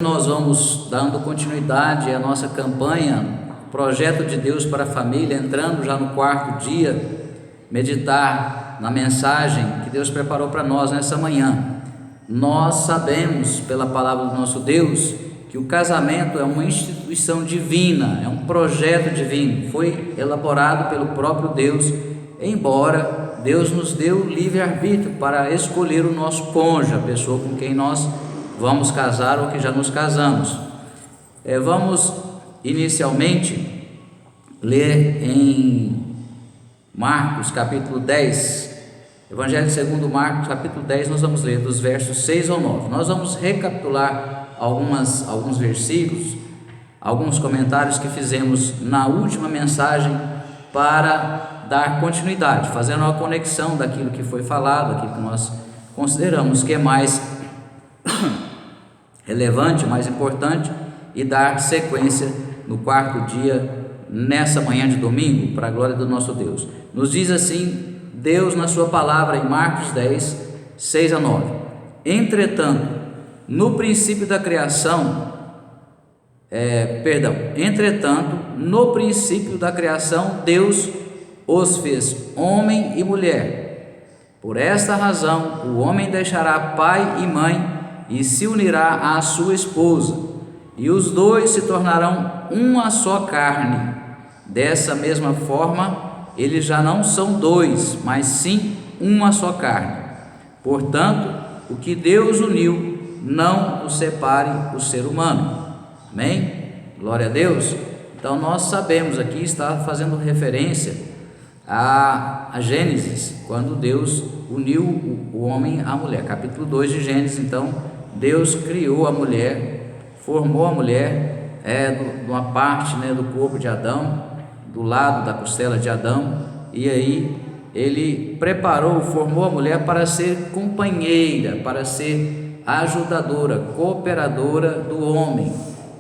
Nós vamos dando continuidade à nossa campanha Projeto de Deus para a Família, entrando já no 4º dia, meditar na mensagem que Deus preparou para nós nessa manhã. Nós sabemos pela palavra do nosso Deus que o casamento é uma instituição divina, é um projeto divino, foi elaborado pelo próprio Deus, embora Deus nos deu livre-arbítrio para escolher o nosso cônjuge, a pessoa com quem nós vamos casar ou que já nos casamos. Vamos inicialmente ler em Marcos capítulo 10, Evangelho segundo Marcos capítulo 10, nós vamos ler dos versos 6 ao 9. Nós vamos recapitular alguns versículos, alguns comentários que fizemos na última mensagem para dar continuidade, fazendo uma conexão daquilo que foi falado, aquilo que nós consideramos que é mais relevante, mais importante, e dar sequência no 4º dia, nessa manhã de domingo, para a glória do nosso Deus. Nos diz assim Deus na sua palavra em Marcos 10, 6 a 9: Entretanto, no princípio da criação, Deus os fez homem e mulher. Por esta razão, o homem deixará pai e mãe e se unirá à sua esposa, e os dois se tornarão uma só carne. Dessa mesma forma, eles já não são dois, mas sim uma só carne. Portanto, o que Deus uniu, não o separe o ser humano. Amém? Glória a Deus. Então nós sabemos, aqui está fazendo referência a Gênesis, quando Deus uniu o homem à mulher. Capítulo 2 de Gênesis. Então Deus criou a mulher, formou a mulher de uma parte do corpo de Adão, do lado da costela de Adão, e aí ele formou a mulher para ser companheira, para ser ajudadora, cooperadora do homem,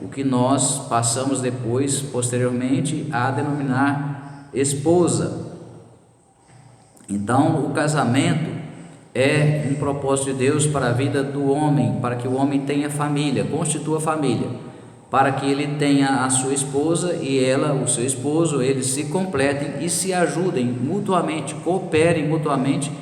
o que nós passamos depois, posteriormente, a denominar esposa. Então o casamento é um propósito de Deus para a vida do homem, para que o homem tenha família, constitua família, para que ele tenha a sua esposa e ela, o seu esposo, eles se completem e se ajudem mutuamente, cooperem mutuamente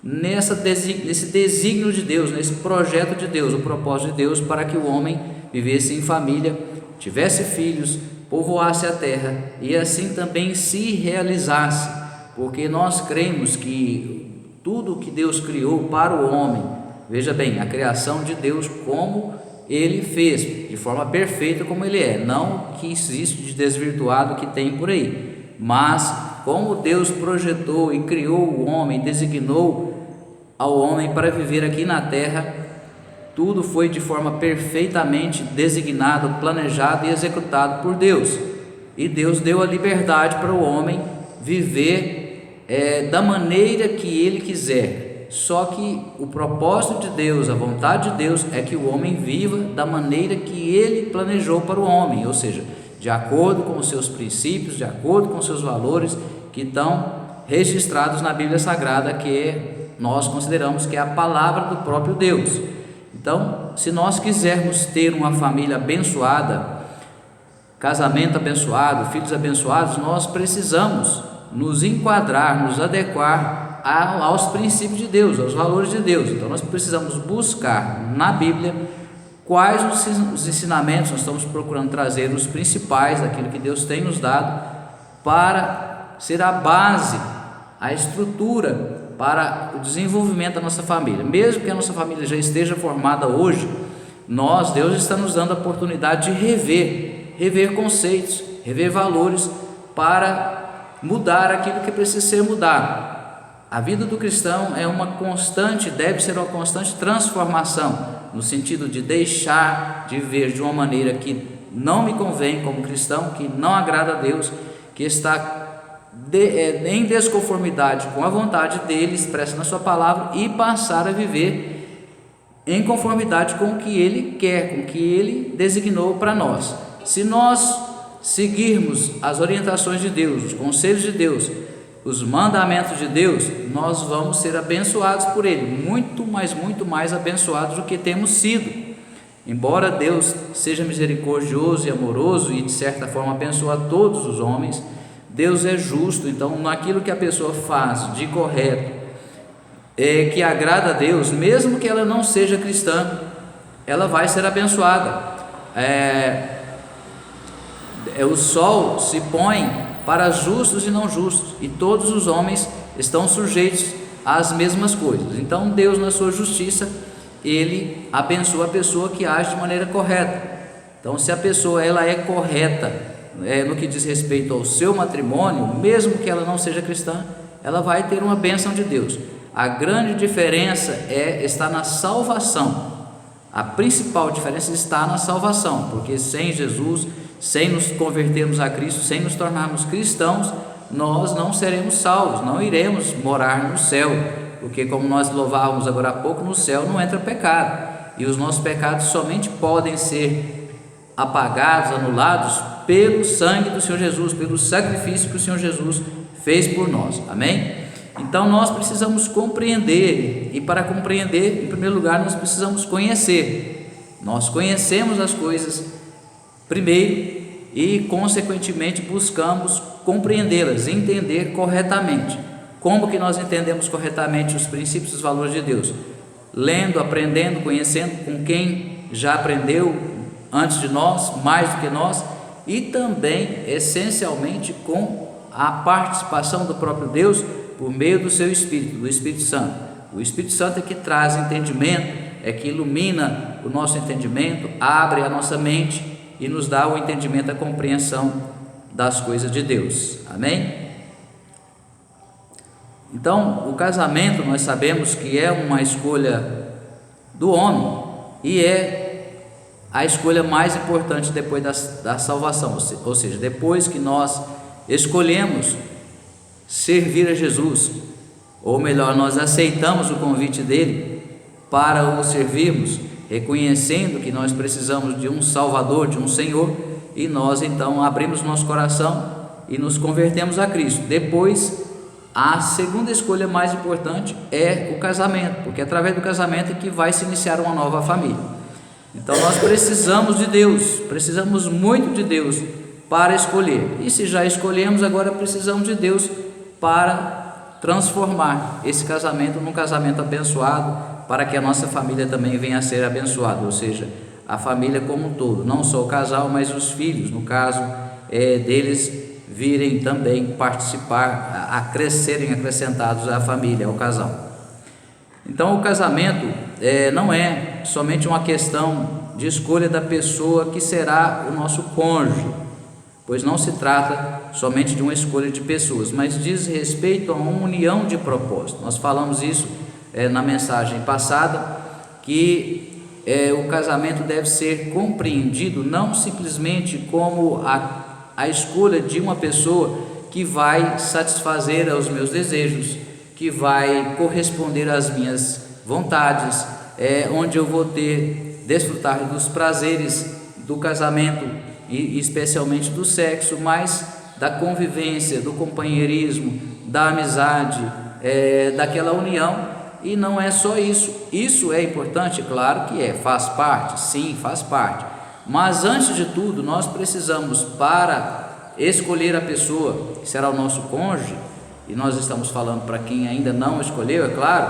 nesse desígnio de Deus, nesse projeto de Deus, o propósito de Deus para que o homem vivesse em família, tivesse filhos, povoasse a terra e assim também se realizasse, porque nós cremos que tudo que Deus criou para o homem, veja bem, a criação de Deus como Ele fez, de forma perfeita como Ele é, não que existe de desvirtuado que tem por aí, mas como Deus projetou e criou o homem, designou ao homem para viver aqui na terra, tudo foi de forma perfeitamente designado, planejado e executado por Deus, e Deus deu a liberdade para o homem viver da maneira que ele quiser. Só que o propósito de Deus, a vontade de Deus é que o homem viva da maneira que ele planejou para o homem, ou seja, de acordo com os seus princípios, de acordo com os seus valores que estão registrados na Bíblia Sagrada, que nós consideramos que é a palavra do próprio Deus. Então, se nós quisermos ter uma família abençoada, casamento abençoado, filhos abençoados, nós precisamos nos enquadrar, nos adequar aos princípios de Deus, aos valores de Deus. Então nós precisamos buscar na Bíblia quais os ensinamentos, nós estamos procurando trazer os principais daquilo que Deus tem nos dado para ser a base, a estrutura para o desenvolvimento da nossa família. Mesmo que a nossa família já esteja formada hoje, Deus está nos dando a oportunidade de rever conceitos, rever valores para mudar aquilo que precisa ser mudado. A vida do cristão é uma constante, deve ser uma constante transformação, no sentido de deixar de ver de uma maneira que não me convém como cristão, que não agrada a Deus, que está em desconformidade com a vontade dele expressa na sua palavra, e passar a viver em conformidade com o que ele quer, com o que ele designou para nós. Se nós seguirmos as orientações de Deus, os conselhos de Deus, os mandamentos de Deus, nós vamos ser abençoados por Ele, muito mais abençoados do que temos sido. Embora Deus seja misericordioso e amoroso e de certa forma abençoa todos os homens, Deus é justo. Então, naquilo que a pessoa faz de correto, que agrada a Deus, mesmo que ela não seja cristã, ela vai ser abençoada. O sol se põe para justos e não justos, e todos os homens estão sujeitos às mesmas coisas. Então Deus, na sua justiça, Ele abençoa a pessoa que age de maneira correta. Então, se a pessoa ela é correta no que diz respeito ao seu matrimônio, mesmo que ela não seja cristã, ela vai ter uma bênção de Deus. A grande diferença está na salvação. A principal diferença está na salvação, porque sem Jesus, sem nos convertermos a Cristo, sem nos tornarmos cristãos, nós não seremos salvos, não iremos morar no céu, porque, como nós louvávamos agora há pouco, no céu não entra pecado, e os nossos pecados somente podem ser apagados, anulados pelo sangue do Senhor Jesus, pelo sacrifício que o Senhor Jesus fez por nós. Amém? Então nós precisamos compreender, e para compreender, em primeiro lugar, nós precisamos conhecer. Nós conhecemos as coisas primeiro e, consequentemente, buscamos compreendê-las, entender corretamente. Como que nós entendemos corretamente os princípios e os valores de Deus? Lendo, aprendendo, conhecendo com quem já aprendeu antes de nós, mais do que nós, e também, essencialmente, com a participação do próprio Deus por meio do seu Espírito, do Espírito Santo. O Espírito Santo é que traz entendimento, é que ilumina o nosso entendimento, abre a nossa mente e nos dá o entendimento, a compreensão das coisas de Deus. Amém? Então, o casamento, nós sabemos que é uma escolha do homem e é a escolha mais importante depois da salvação, ou seja, depois que nós escolhemos servir a Jesus, ou melhor, nós aceitamos o convite dele para o servirmos, reconhecendo que nós precisamos de um Salvador, de um Senhor, e nós então abrimos nosso coração e nos convertemos a Cristo. Depois, a segunda escolha mais importante é o casamento, porque é através do casamento é que vai se iniciar uma nova família. Então nós precisamos de Deus, precisamos muito de Deus para escolher, e se já escolhemos, agora precisamos de Deus para transformar esse casamento num casamento abençoado, para que a nossa família também venha a ser abençoada, ou seja, a família como um todo, não só o casal, mas os filhos, no caso deles virem também participar, serem acrescentados à família, ao casal. Então o casamento não é somente uma questão de escolha da pessoa que será o nosso cônjuge, pois não se trata somente de uma escolha de pessoas, mas diz respeito a uma união de propósito. Nós falamos isso na mensagem passada, que o casamento deve ser compreendido não simplesmente como a escolha de uma pessoa que vai satisfazer aos meus desejos, que vai corresponder às minhas vontades, onde eu vou desfrutar dos prazeres do casamento, e especialmente do sexo, mas da convivência, do companheirismo, da amizade, daquela união. E não é só isso, isso é importante, claro que faz parte, sim, faz parte, mas antes de tudo nós precisamos, para escolher a pessoa que será o nosso cônjuge, e nós estamos falando para quem ainda não escolheu, é claro,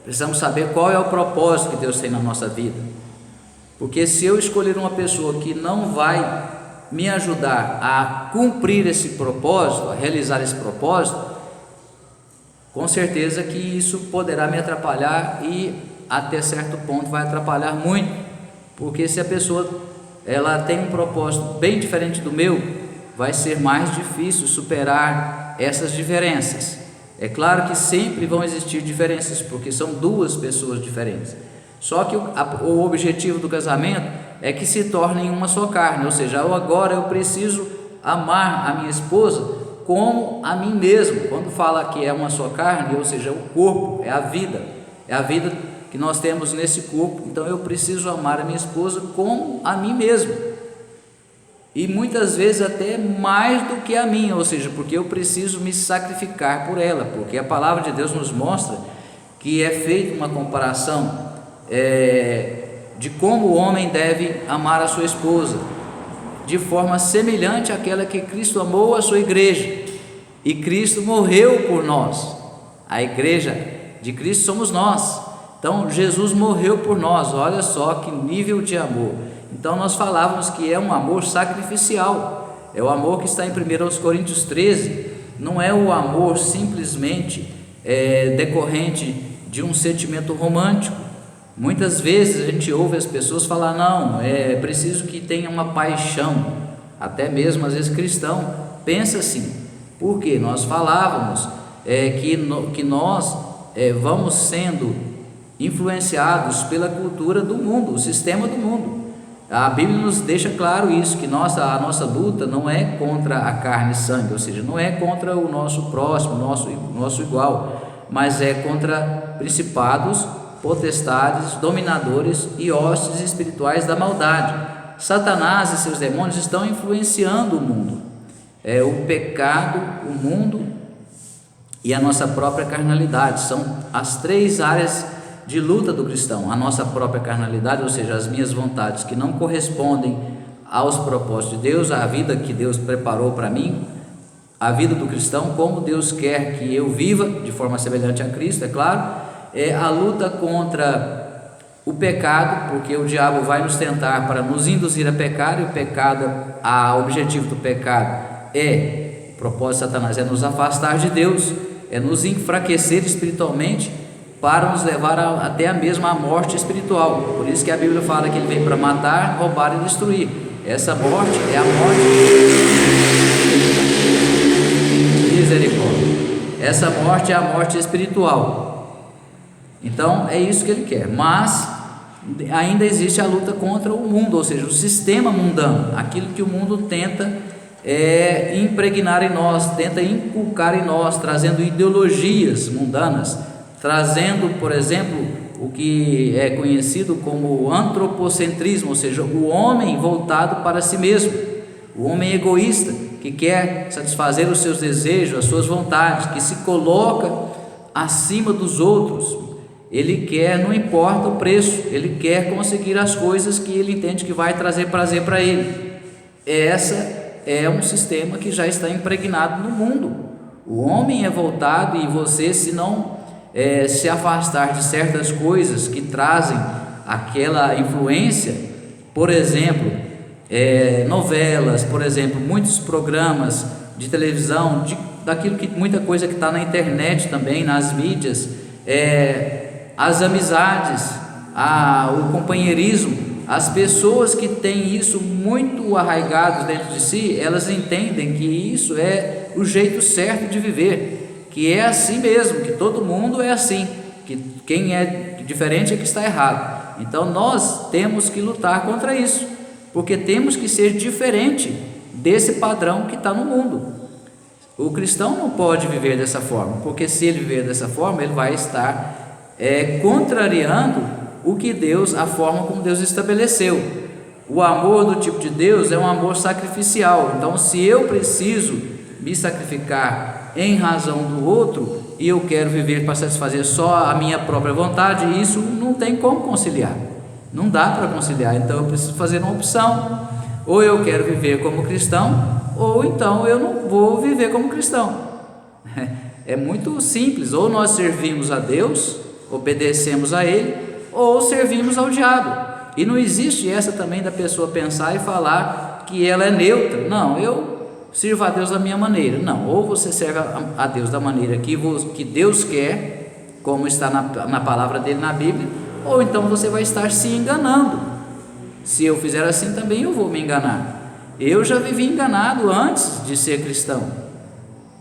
precisamos saber qual é o propósito que Deus tem na nossa vida, porque se eu escolher uma pessoa que não vai me ajudar a cumprir esse propósito, a realizar esse propósito, com certeza que isso poderá me atrapalhar, e até certo ponto vai atrapalhar muito, porque se a pessoa ela tem um propósito bem diferente do meu, vai ser mais difícil superar essas diferenças. É claro que sempre vão existir diferenças, porque são duas pessoas diferentes, só que o objetivo do casamento é que se tornem uma só carne, ou seja, agora eu preciso amar a minha esposa como a mim mesmo. Quando fala que é uma só carne, ou seja, o corpo, é a vida que nós temos nesse corpo, então eu preciso amar a minha esposa como a mim mesmo, e muitas vezes até mais do que a mim, ou seja, porque eu preciso me sacrificar por ela, porque a palavra de Deus nos mostra que é feita uma comparação de como o homem deve amar a sua esposa, de forma semelhante àquela que Cristo amou a sua igreja, e Cristo morreu por nós. A igreja de Cristo somos nós. Então Jesus morreu por nós. Olha só que nível de amor. Então nós falávamos que é um amor sacrificial, é o amor que está em 1 Coríntios 13. Não é o amor simplesmente decorrente de um sentimento romântico. Muitas vezes a gente ouve as pessoas falar: não, é preciso que tenha uma paixão. Até mesmo às vezes cristão pensa assim, porque nós falávamos que nós vamos sendo influenciados pela cultura do mundo, o sistema do mundo. A Bíblia nos deixa claro isso, que a nossa luta não é contra a carne e sangue, ou seja, não é contra o nosso próximo, nosso igual, mas é contra principados, potestades, dominadores e hostes espirituais da maldade. Satanás e seus demônios estão influenciando o mundo. O pecado, o mundo e a nossa própria carnalidade são as três áreas de luta do cristão. A nossa própria carnalidade, ou seja, as minhas vontades que não correspondem aos propósitos de Deus, a vida que Deus preparou para mim, a vida do cristão, como Deus quer que eu viva, de forma semelhante a Cristo, é claro. A luta contra o pecado, porque o diabo vai nos tentar para nos induzir a pecar, e o objetivo do pecado o propósito de Satanás é nos afastar de Deus, é nos enfraquecer espiritualmente, para nos levar até a mesma morte espiritual. Por isso que a Bíblia fala que ele vem para matar, roubar e destruir. Essa morte é a morte, misericórdia, essa morte é a morte espiritual. Então é isso que ele quer. Mas ainda existe a luta contra o mundo, ou seja, o sistema mundano, aquilo que o mundo tenta impregnar em nós, tenta inculcar em nós, trazendo ideologias mundanas, trazendo, por exemplo, o que é conhecido como antropocentrismo, ou seja, o homem voltado para si mesmo, o homem egoísta, que quer satisfazer os seus desejos, as suas vontades, que se coloca acima dos outros. Ele quer, não importa o preço, ele quer conseguir as coisas que ele entende que vai trazer prazer para ele. Essa é um sistema que já está impregnado no mundo. O homem é voltado, e você, se não se afastar de certas coisas que trazem aquela influência, por exemplo, novelas, por exemplo, muitos programas de televisão, muita coisa que está na internet também, nas mídias, as amizades, o companheirismo. As pessoas que têm isso muito arraigado dentro de si, elas entendem que isso é o jeito certo de viver, que é assim mesmo, que todo mundo é assim, que quem é diferente é que está errado. Então nós temos que lutar contra isso, porque temos que ser diferente desse padrão que está no mundo. O cristão não pode viver dessa forma, porque se ele viver dessa forma, ele vai estar contrariando a forma como Deus estabeleceu. O amor do tipo de Deus é um amor sacrificial. Então, se eu preciso me sacrificar em razão do outro, e eu quero viver para satisfazer só a minha própria vontade, isso não tem como conciliar, não dá para conciliar. Então eu preciso fazer uma opção: ou eu quero viver como cristão, ou então eu não vou viver como cristão. É muito simples: ou nós servimos a Deus, obedecemos a Ele, ou servimos ao diabo. E não existe essa também da pessoa pensar e falar que ela é neutra. Não, eu sirvo a Deus da minha maneira. Não, ou você serve a Deus da maneira que Deus quer, como está na palavra dele na Bíblia, ou então você vai estar se enganando. Se eu fizer assim também eu vou me enganar. Eu já vivi enganado antes de ser cristão,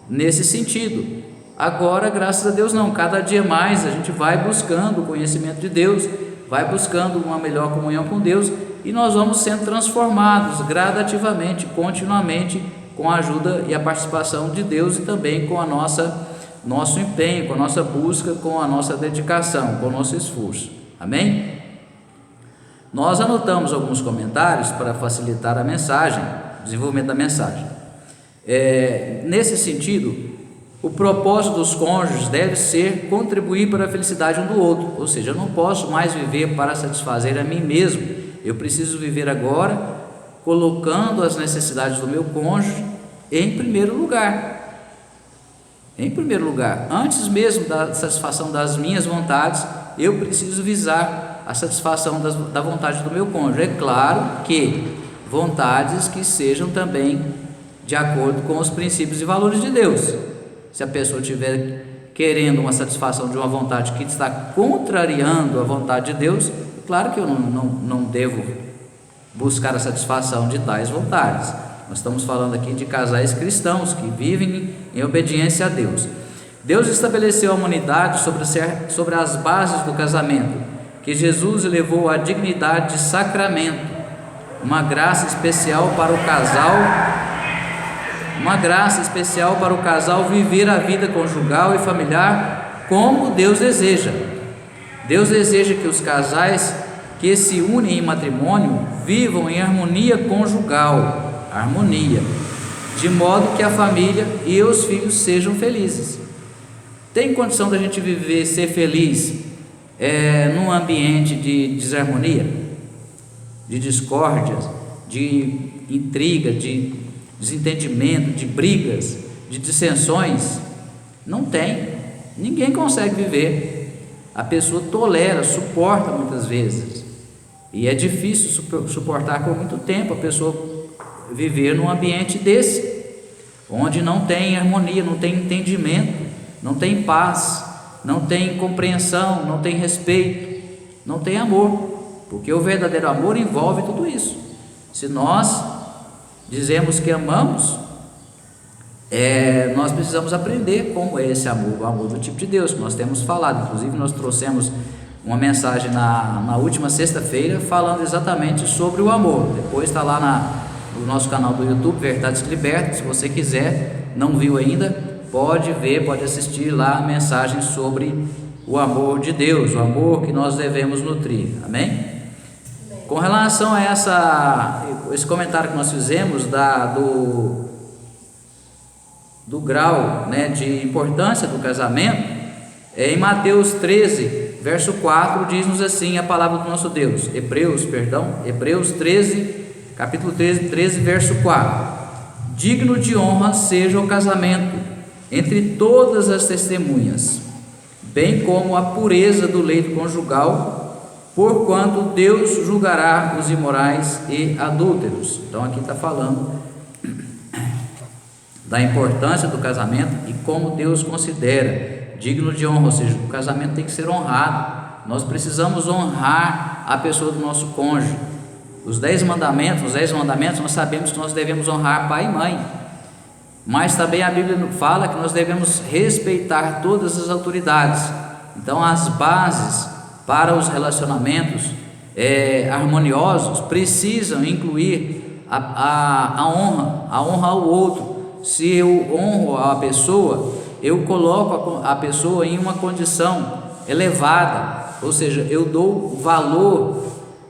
nesse sentido. Agora, graças a Deus, não. Cada dia mais a gente vai buscando o conhecimento de Deus, vai buscando uma melhor comunhão com Deus, e nós vamos sendo transformados gradativamente, continuamente, com a ajuda e a participação de Deus, e também com nosso empenho, com a nossa busca, com a nossa dedicação, com o nosso esforço. Amém? Nós anotamos alguns comentários para facilitar a mensagem, o desenvolvimento da mensagem. Nesse sentido, O propósito dos cônjuges deve ser contribuir para a felicidade um do outro, ou seja, eu não posso mais viver para satisfazer a mim mesmo, eu preciso viver agora colocando as necessidades do meu cônjuge em primeiro lugar. Em primeiro lugar, antes mesmo da satisfação das minhas vontades, eu preciso visar a satisfação da vontade do meu cônjuge. É claro que vontades que sejam também de acordo com os princípios e valores de Deus. Se a pessoa estiver querendo uma satisfação de uma vontade que está contrariando a vontade de Deus, claro que eu não devo buscar a satisfação de tais vontades. Nós estamos falando aqui de casais cristãos que vivem em obediência a Deus. Deus estabeleceu a humanidade sobre as bases do casamento, que Jesus elevou à dignidade de sacramento, uma graça especial para o casal viver a vida conjugal e familiar como Deus deseja. Deus deseja que os casais que se unem em matrimônio vivam em harmonia conjugal, de modo que a família e os filhos sejam felizes. Tem condição da gente viver, ser feliz num ambiente de desarmonia, de discórdias, de intriga, de desentendimento, de brigas, de dissensões? Não tem, ninguém consegue viver. A pessoa tolera, suporta muitas vezes, e é difícil suportar por muito tempo a pessoa viver num ambiente desse, onde não tem harmonia, não tem entendimento, não tem paz, não tem compreensão, não tem respeito, não tem amor, porque o verdadeiro amor envolve tudo isso. Se nós dizemos que amamos, nós precisamos aprender como é esse amor, o amor do tipo de Deus que nós temos falado. Inclusive nós trouxemos uma mensagem na última sexta-feira falando exatamente sobre o amor. Depois está lá no nosso canal do YouTube, Verdades que Libertam. Se você quiser, não viu ainda, pode ver, pode assistir lá a mensagem sobre o amor de Deus, o amor que nós devemos nutrir. Amém? Com relação a esse comentário que nós fizemos do grau, de importância do casamento, em Mateus 13, verso 4, diz-nos assim a palavra do nosso Deus, Hebreus 13, capítulo 13, verso 4: digno de honra seja o casamento entre todas as testemunhas, bem como a pureza do leito conjugal, porquanto Deus julgará os imorais e adúlteros. Então aqui está falando da importância do casamento e como Deus considera digno de honra, ou seja, o casamento tem que ser honrado. Nós precisamos honrar a pessoa do nosso cônjuge. Os 10 mandamentos, nós sabemos que nós devemos honrar pai e mãe, mas também a Bíblia fala que nós devemos respeitar todas as autoridades. Então as bases para os relacionamentos harmoniosos precisam incluir a honra ao outro. Se eu honro a pessoa, eu coloco a pessoa em uma condição elevada, ou seja, eu dou valor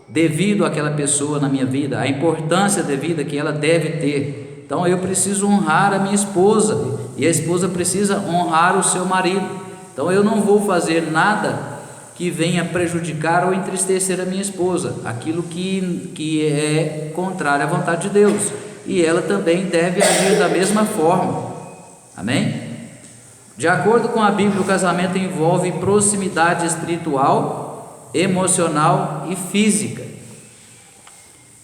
devido àquela pessoa na minha vida, a importância devida que ela deve ter. Então eu preciso honrar a minha esposa, e a esposa precisa honrar o seu marido. Então eu não vou fazer nada que venha prejudicar ou entristecer a minha esposa, aquilo que é contrário à vontade de Deus, e ela também deve agir da mesma forma. Amém? De acordo com a Bíblia, o casamento envolve proximidade espiritual, emocional e física.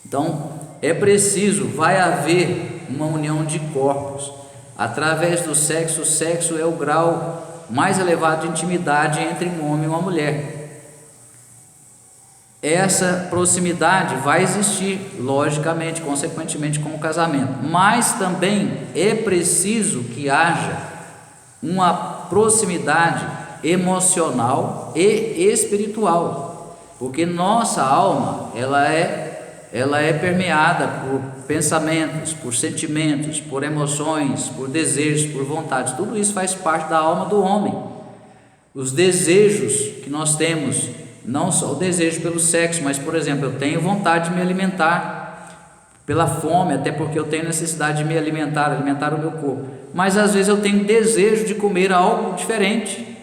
Então é preciso, vai haver uma união de corpos através do sexo. O sexo é o grau mais elevado de intimidade entre um homem e uma mulher. Essa proximidade vai existir, logicamente, consequentemente, com o casamento, mas também é preciso que haja uma proximidade emocional e espiritual, porque nossa alma ela é permeada por pensamentos, por sentimentos, por emoções, por desejos, por vontades. Tudo isso faz parte da alma do homem. Os desejos que nós temos, não só o desejo pelo sexo, mas, por exemplo, eu tenho vontade de me alimentar pela fome, até porque eu tenho necessidade de me alimentar o meu corpo. Mas às vezes eu tenho desejo de comer algo diferente,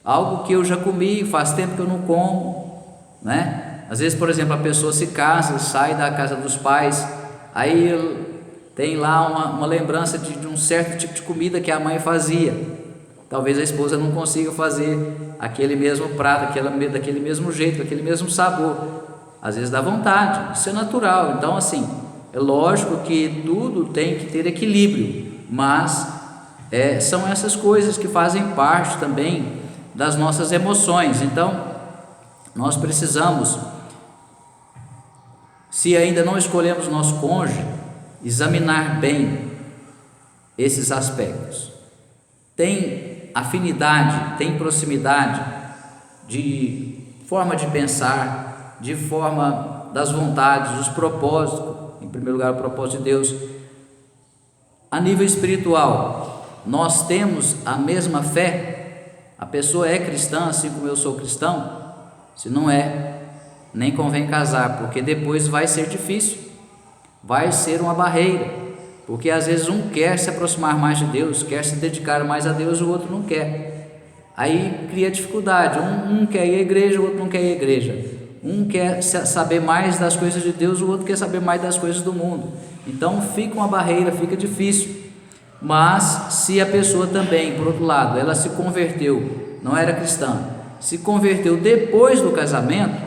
algo que eu já comi, faz tempo que eu não como, né? Às vezes, por exemplo, a pessoa se casa, sai da casa dos pais, aí tem lá uma lembrança de um certo tipo de comida que a mãe fazia. Talvez a esposa não consiga fazer aquele mesmo prato, daquele mesmo jeito, aquele mesmo sabor. Às vezes dá vontade, isso é natural. Então, assim, é lógico que tudo tem que ter equilíbrio, mas são essas coisas que fazem parte também das nossas emoções. Então, nós precisamos, se ainda não escolhemos nosso cônjuge, examinar bem esses aspectos. Tem afinidade, tem proximidade de forma de pensar, de forma das vontades, dos propósitos, em primeiro lugar o propósito de Deus. A nível espiritual, nós temos a mesma fé? A pessoa é cristã assim como eu sou cristão? Se não é, nem convém casar, porque depois vai ser difícil, vai ser uma barreira, porque às vezes um quer se aproximar mais de Deus, quer se dedicar mais a Deus, o outro não quer. Aí cria dificuldade, um quer ir à igreja, o outro não quer ir à igreja. Um quer saber mais das coisas de Deus, o outro quer saber mais das coisas do mundo. Então fica uma barreira, fica difícil. Mas se a pessoa também, por outro lado, ela se converteu, não era cristã, se converteu depois do casamento,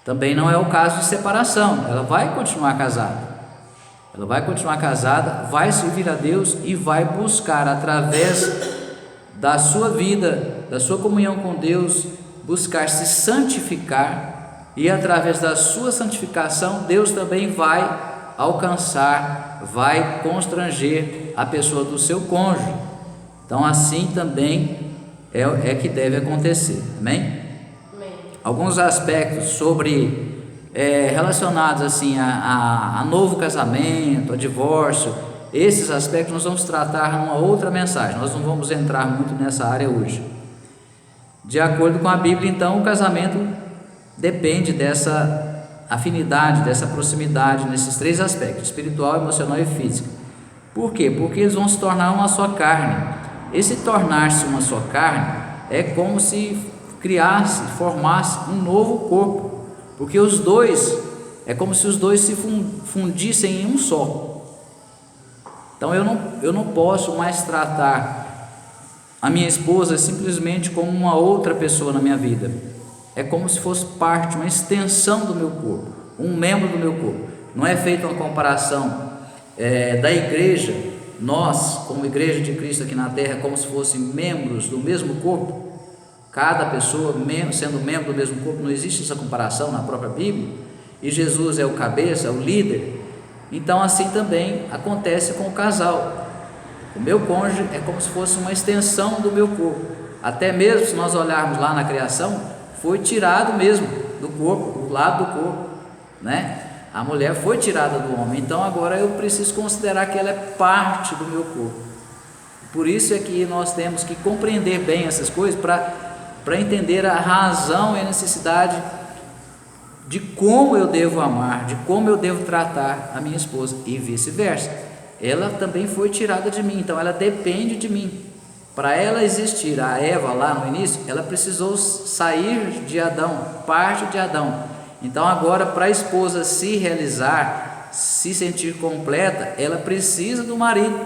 também não é o caso de separação, ela vai continuar casada. Ela vai continuar casada, vai servir a Deus e vai buscar, através da sua vida, da sua comunhão com Deus, buscar se santificar, e através da sua santificação, Deus também vai alcançar, vai constranger a pessoa do seu cônjuge. Então assim também é que deve acontecer, amém? Amém. Alguns aspectos sobre relacionados assim a novo casamento, a divórcio, esses aspectos nós vamos tratar numa outra mensagem, nós não vamos entrar muito nessa área hoje. De acordo com a Bíblia, então, o casamento depende dessa afinidade, dessa proximidade nesses três aspectos: espiritual, emocional e físico. Por quê? Porque eles vão se tornar uma só carne. Esse tornar-se uma só carne é como se criasse, formasse um novo corpo, porque os dois, é como se os dois se fundissem em um só. Então eu não posso mais tratar a minha esposa simplesmente como uma outra pessoa na minha vida. É como se fosse parte, uma extensão do meu corpo, um membro do meu corpo. Não é feita uma comparação da igreja, nós como igreja de Cristo aqui na terra, como se fossem membros do mesmo corpo. Cada pessoa sendo membro do mesmo corpo, não existe essa comparação na própria Bíblia. E Jesus é o cabeça, o líder. Então assim também acontece com o casal. O meu cônjuge é como se fosse uma extensão do meu corpo. Até mesmo se nós olharmos lá na criação, foi tirado mesmo do corpo, do lado do corpo, né? A mulher foi tirada do homem. Então agora eu preciso considerar que ela é parte do meu corpo. Por isso é que nós temos que compreender bem essas coisas para entender a razão e a necessidade de como eu devo amar, de como eu devo tratar a minha esposa e vice-versa. Ela também foi tirada de mim, então ela depende de mim. Para ela existir, a Eva lá no início, ela precisou sair de Adão, parte de Adão. Então agora, para a esposa se realizar, se sentir completa, ela precisa do marido.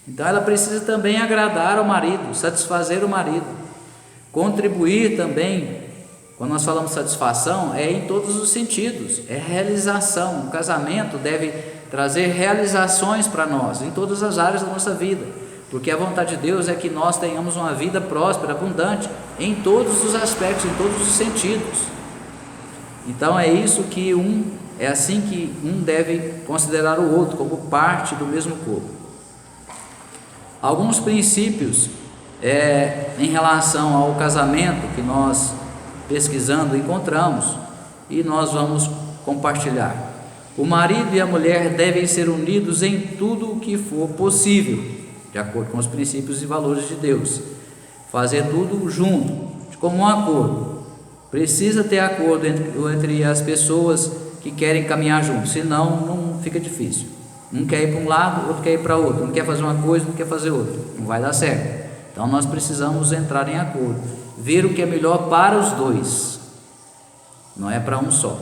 Então ela precisa também agradar ao marido, satisfazer o marido, contribuir também. Quando nós falamos satisfação, é em todos os sentidos, é realização. O casamento deve trazer realizações para nós, em todas as áreas da nossa vida. Porque a vontade de Deus é que nós tenhamos uma vida próspera, abundante, em todos os aspectos, em todos os sentidos. Então é assim que um deve considerar o outro, como parte do mesmo corpo. Alguns princípios em relação ao casamento que nós pesquisando encontramos e nós vamos compartilhar. O marido e a mulher devem ser unidos em tudo o que for possível, de acordo com os princípios e valores de Deus. Fazer tudo junto, de comum acordo. Precisa ter acordo entre as pessoas que querem caminhar juntos, senão não fica difícil. Um quer ir para um lado, outro quer ir para outro, um quer fazer uma coisa, outro quer fazer outra, não vai dar certo. Então nós precisamos entrar em acordo, ver o que é melhor para os dois, não é para um só.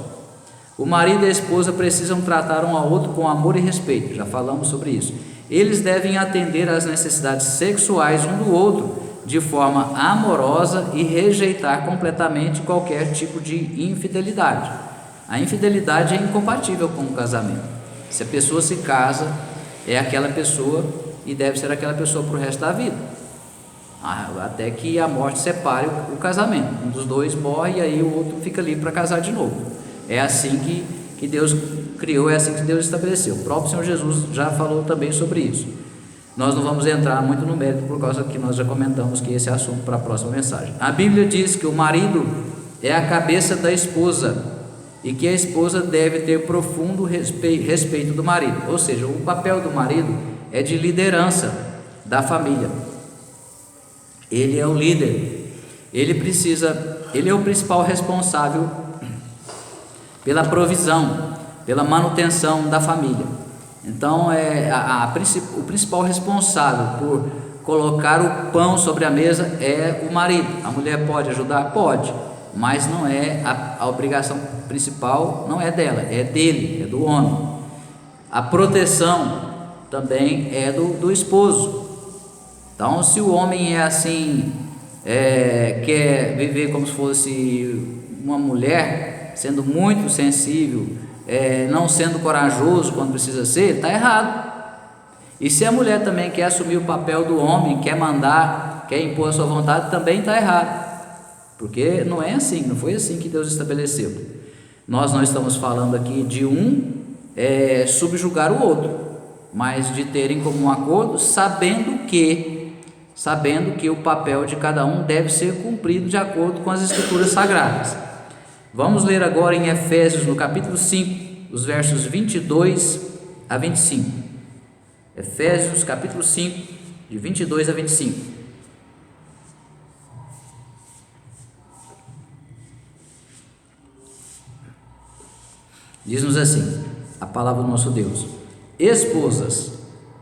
O marido e a esposa precisam tratar um ao outro com amor e respeito, já falamos sobre isso. Eles devem atender às necessidades sexuais um do outro de forma amorosa e rejeitar completamente qualquer tipo de infidelidade. A infidelidade é incompatível com o casamento. Se a pessoa se casa, é aquela pessoa e deve ser aquela pessoa para o resto da vida, até que a morte separe o casamento. Um dos dois morre e aí o outro fica ali para casar de novo. É assim que Deus criou, é assim que Deus estabeleceu. O próprio Senhor Jesus já falou também sobre isso. Nós não vamos entrar muito no mérito, por causa que nós já comentamos que esse é assunto para a próxima mensagem. A Bíblia diz que o marido é a cabeça da esposa e que a esposa deve ter profundo respeito do marido. Ou seja, o papel do marido é de liderança da família. Ele é o líder, ele é o principal responsável pela provisão, pela manutenção da família. Então o principal responsável por colocar o pão sobre a mesa é o marido. A mulher pode ajudar? Pode, mas não é a obrigação principal, não é dela, é dele, é do homem. A proteção também é do esposo. Então, se o homem é assim, quer viver como se fosse uma mulher, sendo muito sensível, não sendo corajoso quando precisa ser, está errado. E se a mulher também quer assumir o papel do homem, quer mandar, quer impor a sua vontade, também está errado, porque não é assim, não foi assim que Deus estabeleceu. Nós não estamos falando aqui de subjugar o outro, mas de terem como um acordo, sabendo que o papel de cada um deve ser cumprido de acordo com as Escrituras Sagradas. Vamos ler agora em Efésios, no capítulo 5, os versos 22 a 25. Efésios, capítulo 5, de 22 a 25. Diz-nos assim, a palavra do nosso Deus: esposas,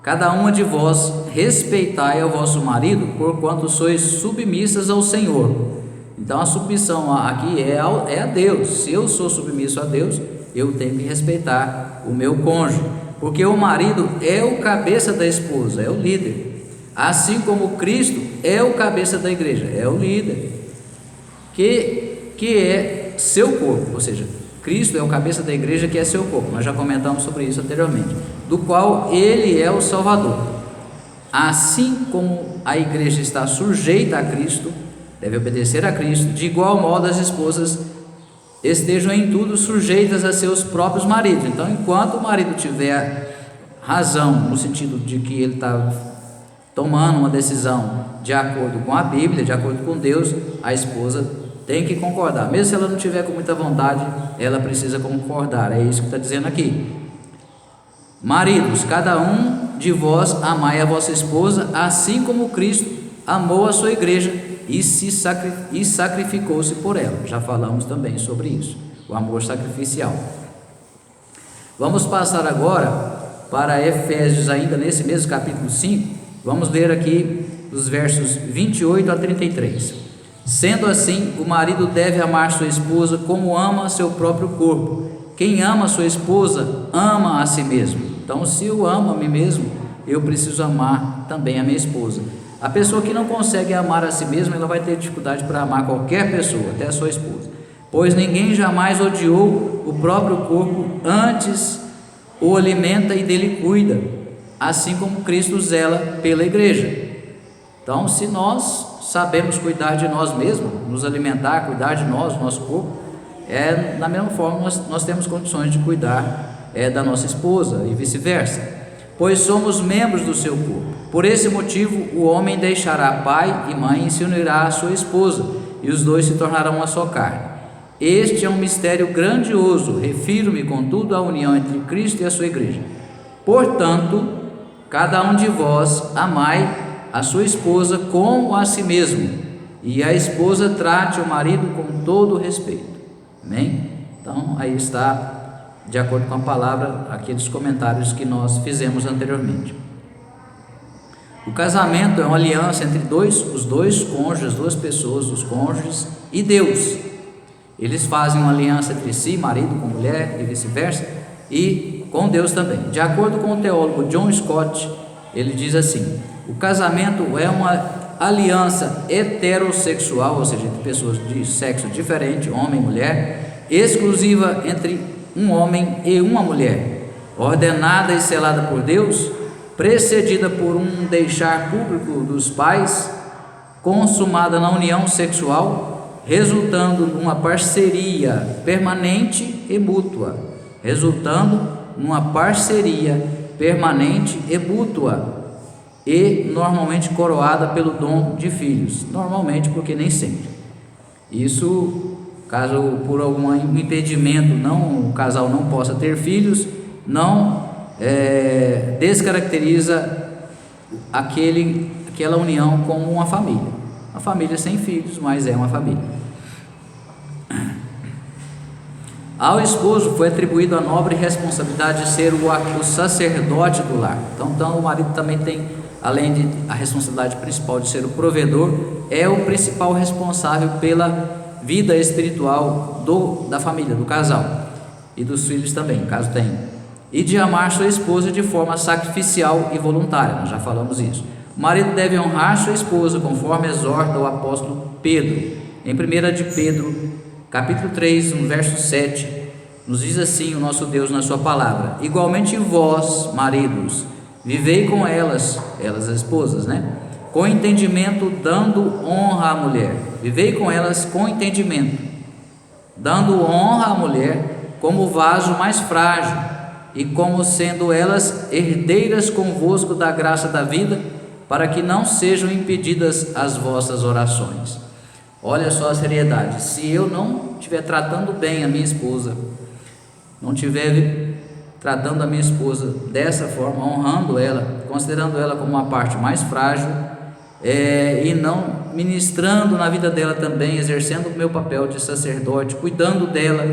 cada uma de vós respeitai ao vosso marido, porquanto sois submissas ao Senhor. Então a submissão aqui é a Deus. Se eu sou submisso a Deus, eu tenho que respeitar o meu cônjuge, porque o marido é o cabeça da esposa, é o líder, assim como Cristo é o cabeça da igreja, é o líder, que é seu corpo. Ou seja, Cristo é o cabeça da igreja, que é seu corpo. Nós já comentamos sobre isso anteriormente, do qual ele é o Salvador. Assim como a igreja está sujeita a Cristo, deve obedecer a Cristo, de igual modo as esposas estejam em tudo sujeitas a seus próprios maridos. Então, enquanto o marido tiver razão, no sentido de que ele está tomando uma decisão de acordo com a Bíblia, de acordo com Deus, a esposa tem que concordar. Mesmo se ela não tiver com muita vontade, ela precisa concordar. É isso que está dizendo aqui. Maridos, cada um de vós amai a vossa esposa, assim como Cristo amou a sua igreja e sacrificou-se por ela. Já falamos também sobre isso, o amor sacrificial. Vamos passar agora para Efésios, ainda nesse mesmo capítulo 5. Vamos ler aqui os versos 28 a 33. Sendo assim, o marido deve amar sua esposa como ama seu próprio corpo. Quem ama sua esposa, ama a si mesmo. Então, se eu amo a mim mesmo, eu preciso amar também a minha esposa. A pessoa que não consegue amar a si mesma, ela vai ter dificuldade para amar qualquer pessoa, até a sua esposa. Pois ninguém jamais odiou o próprio corpo, antes o alimenta e dele cuida, assim como Cristo zela pela igreja. Então, se nós sabemos cuidar de nós mesmos, nos alimentar, cuidar de nós, do nosso corpo, da mesma forma nós temos condições de cuidar da nossa esposa e vice-versa. Pois somos membros do seu corpo. Por esse motivo, o homem deixará pai e mãe e se unirá à sua esposa, e os dois se tornarão uma só carne. Este é um mistério grandioso, refiro-me, contudo, à união entre Cristo e a sua igreja. Portanto, cada um de vós amai a sua esposa como a si mesmo, e a esposa trate o marido com todo o respeito. Amém? Então, aí está de acordo com a palavra, aqueles comentários que nós fizemos anteriormente. O casamento é uma aliança entre os dois cônjuges, duas pessoas, os cônjuges e Deus. Eles fazem uma aliança entre si, marido com mulher e vice-versa, e com Deus também. De acordo com o teólogo John Stott, ele diz assim: o casamento é uma aliança heterossexual, ou seja, entre pessoas de sexo diferente, homem e mulher, exclusiva entre um homem e uma mulher, ordenada e selada por Deus, precedida por um deixar público dos pais, consumada na união sexual, resultando numa parceria permanente e mútua, e normalmente coroada pelo dom de filhos, normalmente, porque nem sempre. Isso, caso por algum impedimento o casal não possa ter filhos, não descaracteriza aquela união como uma família sem filhos, mas é uma família. Ao esposo foi atribuído a nobre responsabilidade de ser o sacerdote do lar. Então o marido também tem, além de a responsabilidade principal de ser o provedor, é o principal responsável pela vida espiritual da família, do casal e dos filhos também, caso tenha, e de amar sua esposa de forma sacrificial e voluntária. Nós já falamos isso. O marido deve honrar sua esposa, conforme exorta o apóstolo Pedro, em 1 de Pedro, capítulo 3, no verso 7, nos diz assim o nosso Deus na sua palavra: igualmente vós, maridos, vivei com elas as esposas, com entendimento, dando honra à mulher. Vivei com elas com entendimento, dando honra à mulher como vaso mais frágil, e como sendo elas herdeiras convosco da graça da vida, para que não sejam impedidas as vossas orações. Olha só a seriedade. Se eu não estiver tratando bem a minha esposa, não estiver tratando a minha esposa dessa forma, honrando ela, considerando ela como uma parte mais frágil, e não ministrando na vida dela também, exercendo o meu papel de sacerdote, cuidando dela,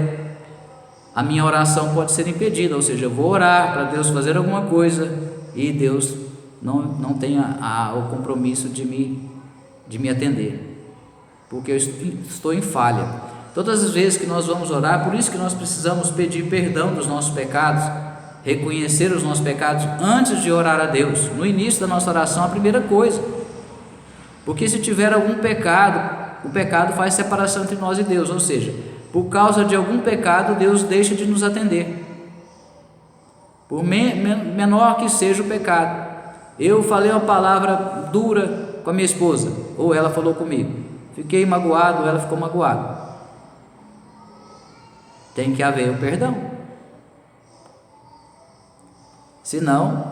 a minha oração pode ser impedida. Ou seja, eu vou orar para Deus fazer alguma coisa e Deus não tenha o compromisso de me atender, porque eu estou em falha. Todas as vezes que nós vamos orar, por isso que nós precisamos pedir perdão dos nossos pecados, reconhecer os nossos pecados antes de orar a Deus. No início da nossa oração, a primeira coisa, porque se tiver algum pecado, o pecado faz separação entre nós e Deus, ou seja, por causa de algum pecado, Deus deixa de nos atender, por menor que seja o pecado. Eu falei uma palavra dura com a minha esposa, ou ela falou comigo, fiquei magoado, ou ela ficou magoada, tem que haver o perdão, senão,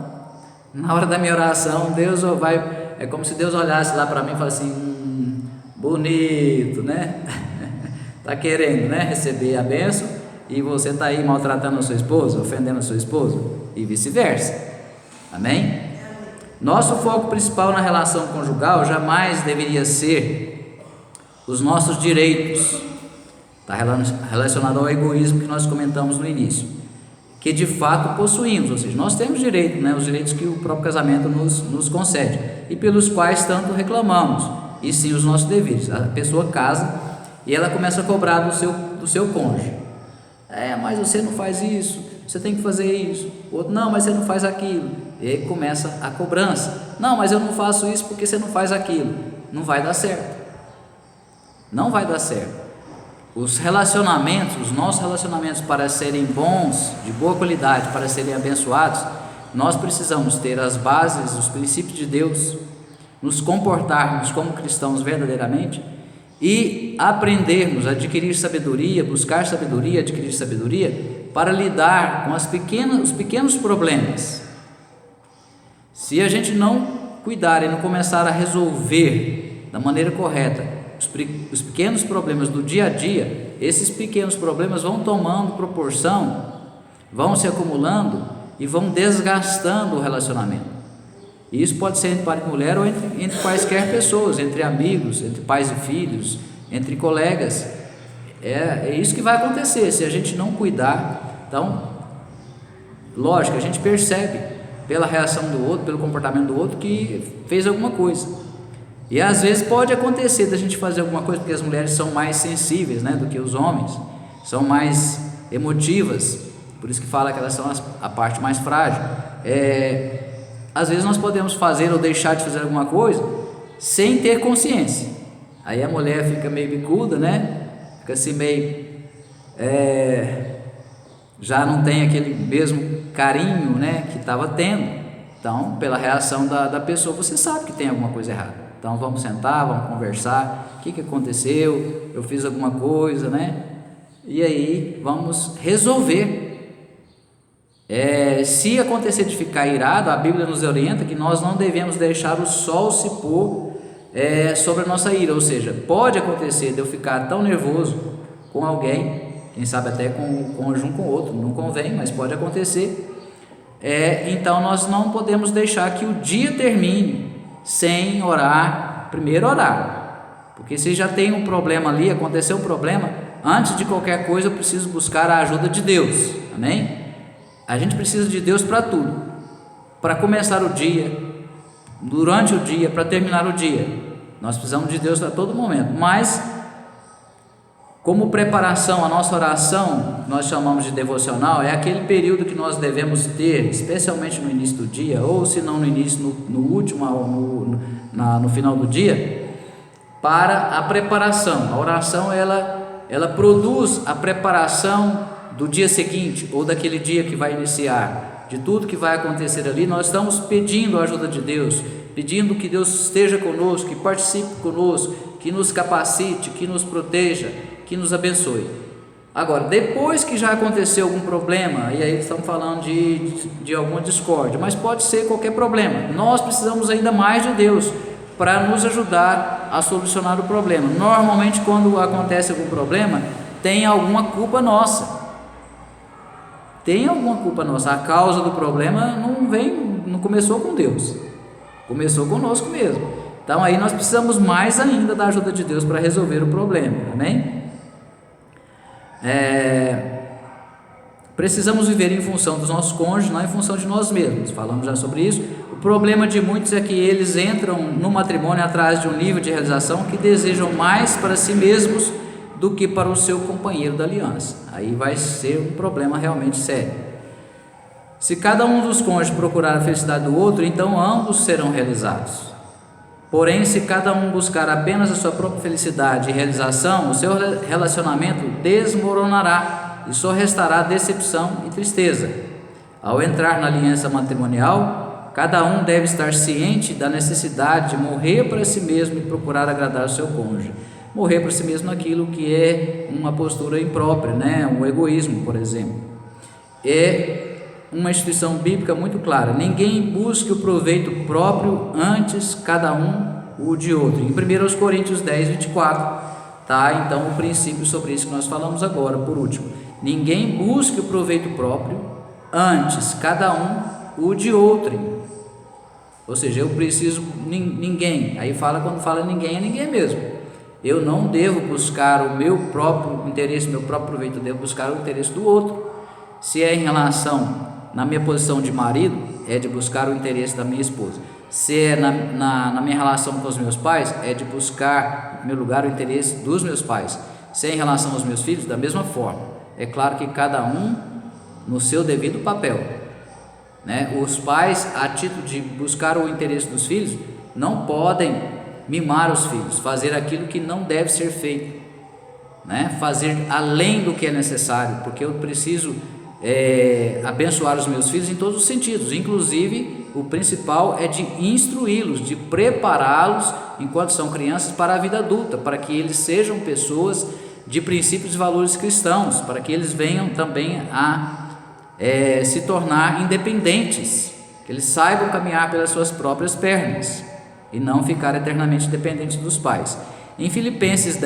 na hora da minha oração, Deus é como se Deus olhasse lá para mim e falasse assim: bonito, está querendo, receber a bênção, e você está aí maltratando a sua esposa, ofendendo a sua esposa, e vice-versa. Amém? Nosso foco principal na relação conjugal jamais deveria ser os nossos direitos. Está relacionado ao egoísmo que nós comentamos no início, que de fato possuímos, ou seja, nós temos direito, os direitos que o próprio casamento nos concede, e pelos quais tanto reclamamos, e sim os nossos deveres. A pessoa casa e ela começa a cobrar do seu cônjuge: mas você não faz isso, você tem que fazer isso. Outro: não, mas você não faz aquilo. E aí começa a cobrança: não, mas eu não faço isso porque você não faz aquilo. Não vai dar certo, não vai dar certo. Os nossos relacionamentos, para serem bons, de boa qualidade, para serem abençoados, nós precisamos ter as bases, os princípios de Deus, nos comportarmos como cristãos verdadeiramente e aprendermos a adquirir sabedoria, buscar sabedoria, adquirir sabedoria para lidar com os pequenos problemas. Se a gente não cuidar e não começar a resolver da maneira correta os pequenos problemas do dia a dia, esses pequenos problemas vão tomando proporção, vão se acumulando e vão desgastando o relacionamento. E isso pode ser entre marido e mulher, ou entre quaisquer pessoas, entre amigos, entre pais e filhos, entre colegas. É isso que vai acontecer se a gente não cuidar. Então, Lógico, a gente percebe pela reação do outro, pelo comportamento do outro, que fez alguma coisa. E às vezes pode acontecer da gente fazer alguma coisa, porque as mulheres são mais sensíveis, né, do que os homens, são mais emotivas, por isso que fala que elas são a parte mais frágil. Às vezes nós podemos fazer ou deixar de fazer alguma coisa sem ter consciência. Aí a mulher fica meio bicuda, né? Fica assim meio... já não tem aquele mesmo carinho, né, que estava tendo. Então, pela reação da pessoa, você sabe que tem alguma coisa errada. Então, vamos sentar, vamos conversar. O que aconteceu? Eu fiz alguma coisa, né? E aí, vamos resolver. Se acontecer de ficar irado, a Bíblia nos orienta que nós não devemos deixar o sol se pôr sobre a nossa ira. Ou seja, pode acontecer de eu ficar tão nervoso com alguém, quem sabe até com um com o outro, não convém, mas pode acontecer. Então nós não podemos deixar que o dia termine sem orar. Primeiro orar, porque se já tem um problema ali, aconteceu um problema, antes de qualquer coisa eu preciso buscar a ajuda de Deus, amém? A gente precisa de Deus para tudo, para começar o dia, durante o dia, para terminar o dia. Nós precisamos de Deus a todo momento, mas como preparação, a nossa oração, nós chamamos de devocional, é aquele período que nós devemos ter, especialmente no início do dia, ou se não no início, no último, ou no final do dia, para a preparação. A oração, ela produz a preparação do dia seguinte, ou daquele dia que vai iniciar, de tudo que vai acontecer ali. Nós estamos pedindo a ajuda de Deus, pedindo que Deus esteja conosco, que participe conosco, que nos capacite, que nos proteja, que nos abençoe. Agora, depois que já aconteceu algum problema, e aí estamos falando de alguma discórdia, mas pode ser qualquer problema, nós precisamos ainda mais de Deus para nos ajudar a solucionar o problema. Normalmente, quando acontece algum problema, tem alguma culpa nossa. Tem alguma culpa nossa. A causa do problema não começou com Deus, começou conosco mesmo. Então aí nós precisamos mais ainda da ajuda de Deus para resolver o problema, amém? Precisamos viver em função dos nossos cônjuges, não em função de nós mesmos. Falamos já sobre isso. O problema de muitos é que eles entram no matrimônio atrás de um nível de realização que desejam mais para si mesmos do que para o seu companheiro da aliança. Aí vai ser um problema realmente sério. Se cada um dos cônjuges procurar a felicidade do outro, então ambos serão realizados. Porém, se cada um buscar apenas a sua própria felicidade e realização, o seu relacionamento desmoronará e só restará decepção e tristeza. Ao entrar na aliança matrimonial, cada um deve estar ciente da necessidade de morrer para si mesmo e procurar agradar o seu cônjuge. Morrer para si mesmo naquilo que é uma postura imprópria, né? Um egoísmo, por exemplo. É uma instituição bíblica muito clara: ninguém busque o proveito próprio, antes cada um o de outro. Em 1 Coríntios 10, 24, tá? Então o princípio sobre isso que nós falamos agora, por último: ninguém busque o proveito próprio, antes cada um o de outro. Ou seja, eu preciso ninguém. Aí quando fala ninguém, é ninguém mesmo. Eu não devo buscar o meu próprio interesse, meu próprio proveito, eu devo buscar o interesse do outro. Se é em relação, na minha posição de marido, é de buscar o interesse da minha esposa. Se é na minha relação com os meus pais, é de buscar, em primeiro lugar, o interesse dos meus pais. Se é em relação aos meus filhos, da mesma forma. É claro que cada um no seu devido papel, né? Os pais, a título de buscar o interesse dos filhos, não podem mimar os filhos, fazer aquilo que não deve ser feito, né? Fazer além do que é necessário, porque eu preciso abençoar os meus filhos em todos os sentidos, inclusive o principal é de instruí-los, de prepará-los enquanto são crianças para a vida adulta, para que eles sejam pessoas de princípios e valores cristãos, para que eles venham também a se tornar independentes, que eles saibam caminhar pelas suas próprias pernas e não ficar eternamente dependentes dos pais. Em Filipenses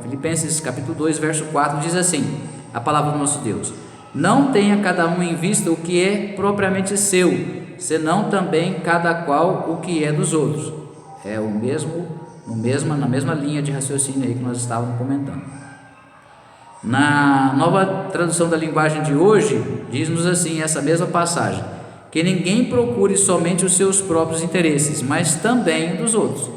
Filipenses capítulo 2, verso 4, diz assim, a palavra do nosso Deus: não tenha cada um em vista o que é propriamente seu, senão também cada qual o que é dos outros. É na mesma linha de raciocínio aí que nós estávamos comentando. Na Nova Tradução da Linguagem de hoje, diz-nos assim, essa mesma passagem: que ninguém procure somente os seus próprios interesses, mas também dos outros.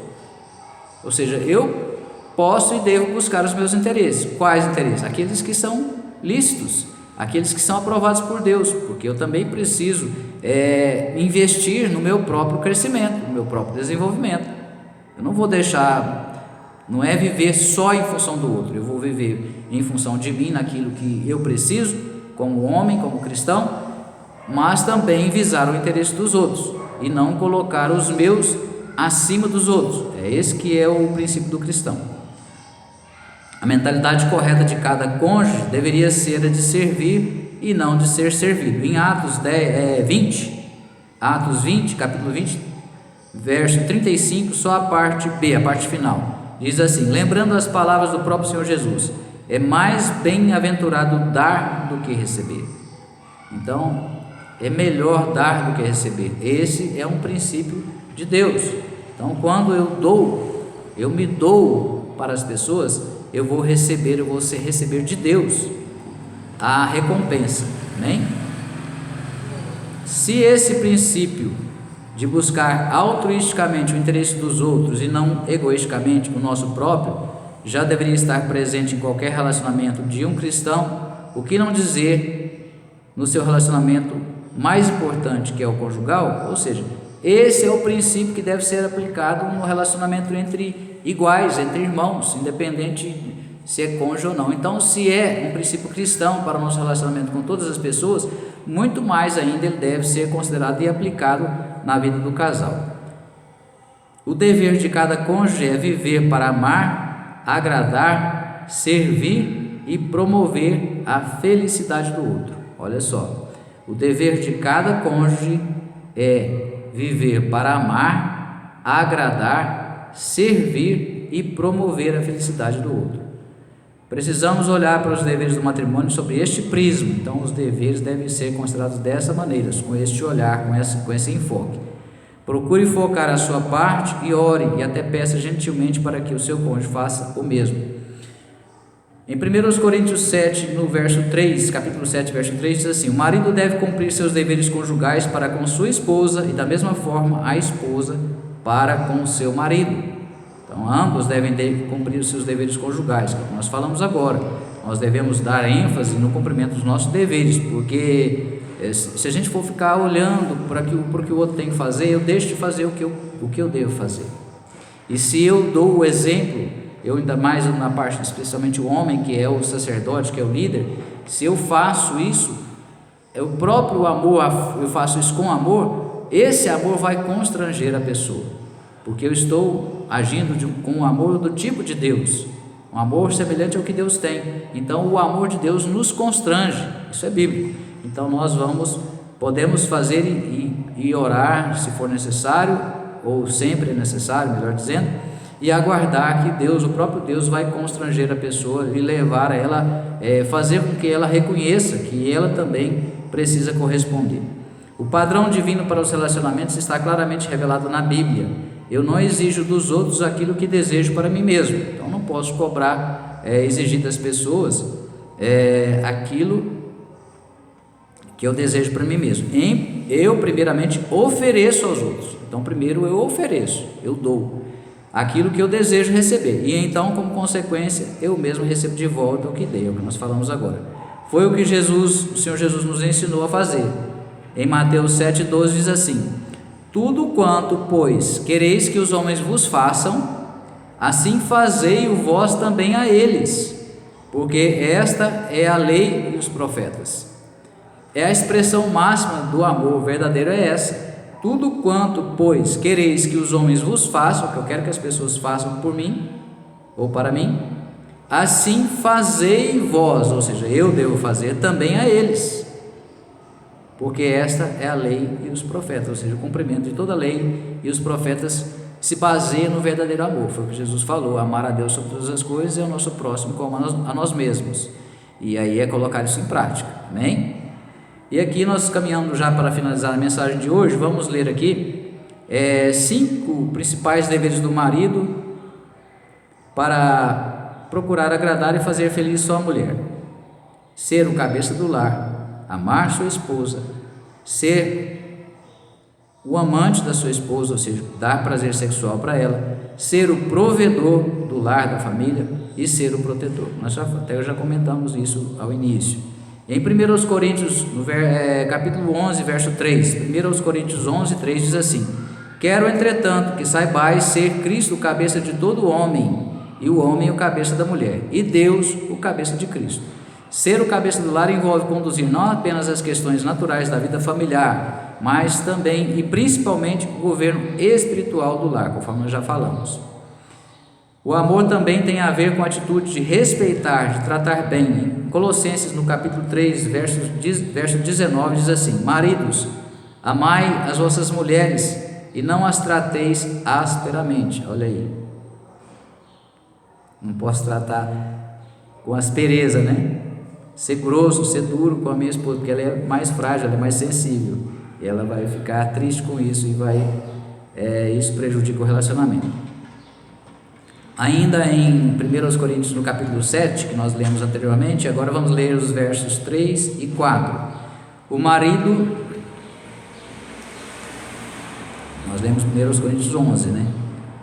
Ou seja, eu posso e devo buscar os meus interesses. Quais interesses? Aqueles que são lícitos, aqueles que são aprovados por Deus, porque eu também preciso investir no meu próprio crescimento, no meu próprio desenvolvimento. Eu não vou deixar, não é viver só em função do outro, eu vou viver em função de mim, naquilo que eu preciso, como homem, como cristão, mas também visar o interesse dos outros, e não colocar os meus acima dos outros. É esse que é o princípio do cristão. A mentalidade correta de cada cônjuge deveria ser a de servir e não de ser servido. Em Atos 20, capítulo 20, verso 35, só a parte B, a parte final, diz assim: lembrando as palavras do próprio Senhor Jesus, é mais bem-aventurado dar do que receber. Então, é melhor dar do que receber. Esse é um princípio de Deus. Então, quando eu me dou para as pessoas, eu vou receber de Deus a recompensa. Amém? Se esse princípio de buscar altruisticamente o interesse dos outros e não egoisticamente o nosso próprio já deveria estar presente em qualquer relacionamento de um cristão, o que não dizer no seu relacionamento mais importante, que é o conjugal? Ou seja, esse é o princípio que deve ser aplicado no relacionamento entre iguais, entre irmãos, independente se é cônjuge ou não. Então, se é um princípio cristão para o nosso relacionamento com todas as pessoas, muito mais ainda ele deve ser considerado e aplicado na vida do casal. O dever de cada cônjuge é viver para amar, agradar, servir e promover a felicidade do outro. Olha só, o dever de cada cônjuge é viver para amar, agradar, servir e promover a felicidade do outro. Precisamos olhar para os deveres do matrimônio sobre este prisma. Então, os deveres devem ser considerados dessa maneira, com este olhar, com esse enfoque. Procure focar a sua parte e ore, e até peça gentilmente para que o seu cônjuge faça o mesmo. Em 1 Coríntios 7, no verso 3, capítulo 7, verso 3, diz assim: o marido deve cumprir seus deveres conjugais para com sua esposa e da mesma forma a esposa para com o seu marido. Então, ambos devem cumprir os seus deveres conjugais, que é o que nós falamos agora. Nós devemos dar ênfase no cumprimento dos nossos deveres, porque se a gente for ficar olhando para o que o outro tem que fazer, eu deixo de fazer o que eu devo fazer. E se eu dou o exemplo, eu ainda mais na parte, especialmente o homem, que é o sacerdote, que é o líder, se eu faço isso, o próprio amor, eu faço isso com amor, esse amor vai constranger a pessoa, porque eu estou agindo com o amor do tipo de Deus, um amor semelhante ao que Deus tem. Então o amor de Deus nos constrange, isso é bíblico. Então nós podemos fazer e orar se for necessário, ou sempre é necessário, melhor dizendo, e aguardar que Deus, o próprio Deus, vai constranger a pessoa e levar a ela, fazer com que ela reconheça que ela também precisa corresponder. O padrão divino para os relacionamentos está claramente revelado na Bíblia. Eu não exijo dos outros aquilo que desejo para mim mesmo. Então não posso cobrar, exigir das pessoas aquilo que eu desejo para mim mesmo. Eu primeiramente ofereço aos outros. Então primeiro eu ofereço, eu dou aquilo que eu desejo receber, e então, como consequência, eu mesmo recebo de volta o que dei, é o que nós falamos agora. Foi o que o Senhor Jesus nos ensinou a fazer. Em Mateus 7,12 diz assim: tudo quanto, pois, quereis que os homens vos façam, assim fazei-o vós também a eles, porque esta é a lei e os profetas. A expressão máxima do amor verdadeiro é essa: tudo quanto, pois, quereis que os homens vos façam, que eu quero que as pessoas façam por mim, ou para mim, assim fazei vós, ou seja, eu devo fazer também a eles, porque esta é a lei e os profetas, ou seja, o cumprimento de toda a lei e os profetas se baseia no verdadeiro amor. Foi o que Jesus falou: amar a Deus sobre todas as coisas e ao nosso próximo como a nós mesmos. E aí é colocar isso em prática, amém? E aqui nós caminhando já para finalizar a mensagem de hoje, vamos ler aqui 5 principais deveres do marido para procurar agradar e fazer feliz sua mulher. ser o cabeça do lar, amar sua esposa, ser o amante da sua esposa, ou seja, dar prazer sexual para ela, ser o provedor do lar, da família, e ser o protetor. Nós já comentamos isso ao início. Em 1 Coríntios, capítulo 11, verso 3, 1 Coríntios 11, 3 diz assim: quero, entretanto, que saibais ser Cristo o cabeça de todo homem, e o homem o cabeça da mulher, e Deus o cabeça de Cristo. Ser o cabeça do lar envolve conduzir não apenas as questões naturais da vida familiar, mas também e principalmente o governo espiritual do lar, conforme nós já falamos. O amor também tem a ver com a atitude de respeitar, de tratar bem. Colossenses, no capítulo 3, verso 19, diz assim: maridos, amai as vossas mulheres e não as trateis asperamente. Olha aí, não posso tratar com aspereza, né? Ser grosso, ser duro com a minha esposa, porque ela é mais frágil, ela é mais sensível, e ela vai ficar triste com isso, e isso prejudica o relacionamento. Ainda em 1 Coríntios, no capítulo 7, que nós lemos anteriormente, agora vamos ler os versos 3 e 4. O marido, nós lemos 1 Coríntios 11, né?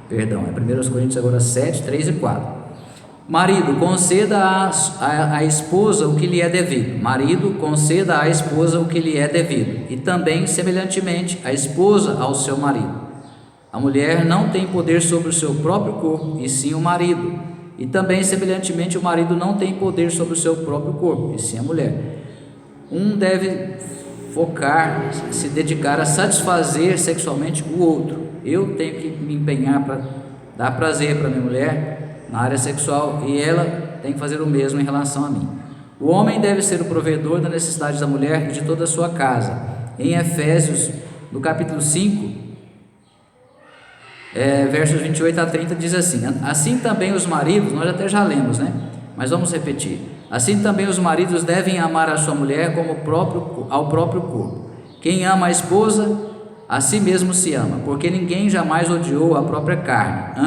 Perdão, é 1 Coríntios agora 7, 3 e 4. Marido, conceda à esposa o que lhe é devido. Marido, conceda à esposa o que lhe é devido. E também, semelhantemente, a esposa ao seu marido. A mulher não tem poder sobre o seu próprio corpo, e sim o marido. E também, semelhantemente, o marido não tem poder sobre o seu próprio corpo, e sim a mulher. Um deve focar, se dedicar a satisfazer sexualmente o outro. Eu tenho que me empenhar para dar prazer para minha mulher na área sexual, e ela tem que fazer o mesmo em relação a mim. O homem deve ser o provedor das necessidades da mulher e de toda a sua casa. Em Efésios, no capítulo 5, versos 28 a 30, diz assim: assim também os maridos, nós até já lemos, né? Mas vamos repetir. Assim também os maridos devem amar a sua mulher como ao próprio corpo. Quem ama a esposa, a si mesmo se ama, porque ninguém jamais odiou a própria carne.